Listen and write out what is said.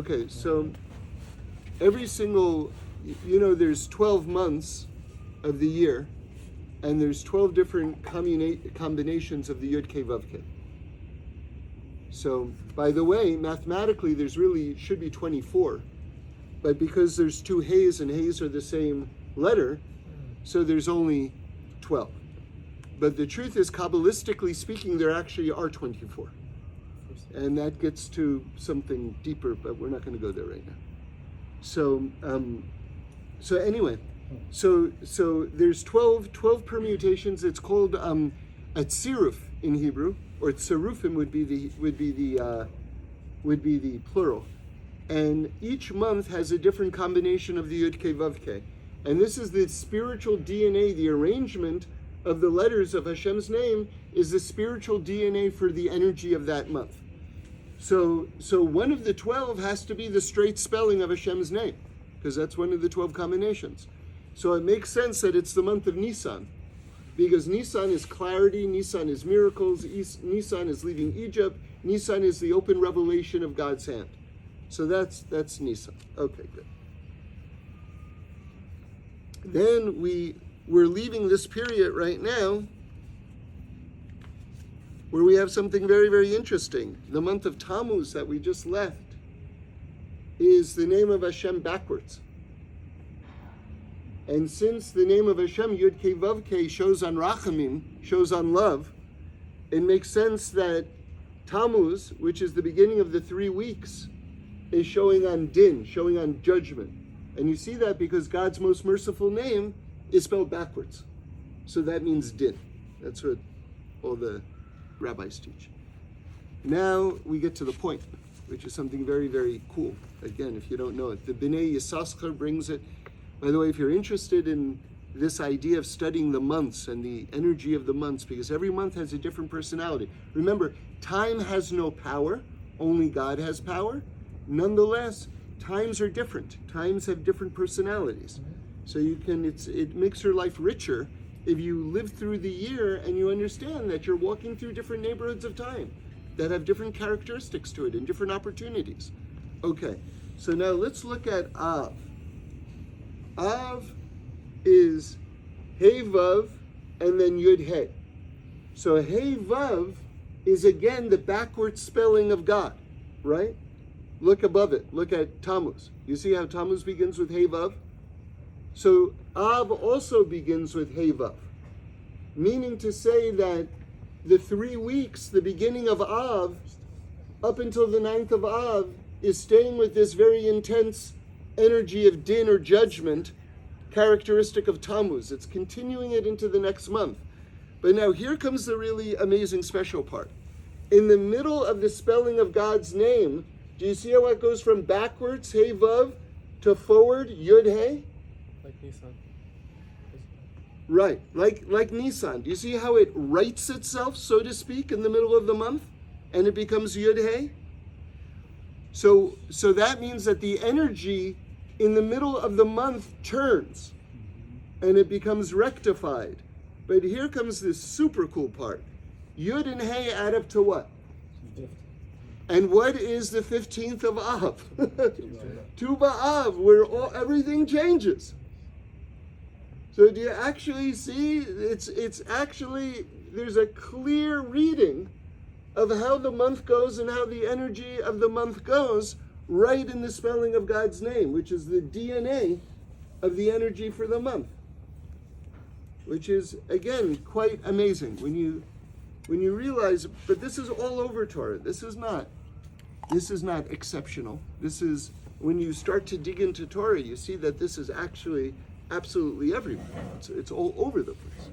Okay, so every single, there's 12 months of the year, and there's 12 different combinations of the YHVH. So, by the way, mathematically, should be 24, but because there's two hays and hays are the same letter, so there's only 12. But the truth is, Kabbalistically speaking, there actually are 24. And that gets to something deeper, but we're not going to go there right now. So, anyway, so there's 12 permutations. It's called a tziruf in Hebrew, or tzirufim would be the plural. And each month has a different combination of the YHVH. And this is the spiritual DNA, the arrangement of the letters of Hashem's name is the spiritual DNA for the energy of that month. So one of the 12 has to be the straight spelling of Hashem's name, because that's one of the 12 combinations. So it makes sense that it's the month of Nisan, because Nisan is clarity, Nisan is miracles, Nisan is leaving Egypt, Nisan is the open revelation of God's hand. So that's Nisan. Okay, good. Then we're leaving this period right now where we have something very, very interesting. The month of Tammuz that we just left is the name of Hashem backwards. And since the name of Hashem, YHVH, shows on Rachamim, shows on love, it makes sense that Tammuz, which is the beginning of the 3 weeks, is showing on Din, showing on judgment. And you see that because God's most merciful name is spelled backwards. So that means Din. That's what all the rabbis teach. Now we get to the point, which is something very, very cool. Again, if you don't know it, the Bnei Yissaschar brings it. By the way, if you're interested in this idea of studying the months and the energy of the months, because every month has a different personality. Remember, time has no power, only God has power. Nonetheless, times are different. Times have different personalities. So it makes your life richer if you live through the year and you understand that you're walking through different neighborhoods of time that have different characteristics to it and different opportunities. Okay, so now let's look at Av. Av is Hey Vav and then Yud Hey. So Hey Vav is again the backward spelling of God, right? Look above it. Look at Tammuz. You see how Tammuz begins with Hey Vav? So Av also begins with Hey Vav, meaning to say that the 3 weeks, the beginning of Av, up until the 9th of Av, is staying with this very intense energy of din or judgment, characteristic of Tammuz. It's continuing it into the next month. But now here comes the really amazing special part. In the middle of the spelling of God's name, do you see how it goes from backwards, Hey Vav, to forward, Yud Hey? Like Nisan. Right, like Nisan. Do you see how it writes itself, so to speak, in the middle of the month? And it becomes Yud Hey? So that means that the energy in the middle of the month turns and it becomes rectified. But here comes this super cool part. Yud and Hey add up to what? And what is the 15th of Av? Tu B'Av, where everything changes. So do you actually see? It's actually, there's a clear reading of how the month goes and how the energy of the month goes right in the spelling of God's name, which is the DNA of the energy for the month. Which is, again, quite amazing when you realize, but this is all over Torah. This is not exceptional. This is, when you start to dig into Torah, you see that this is actually absolutely everywhere. It's all over the place.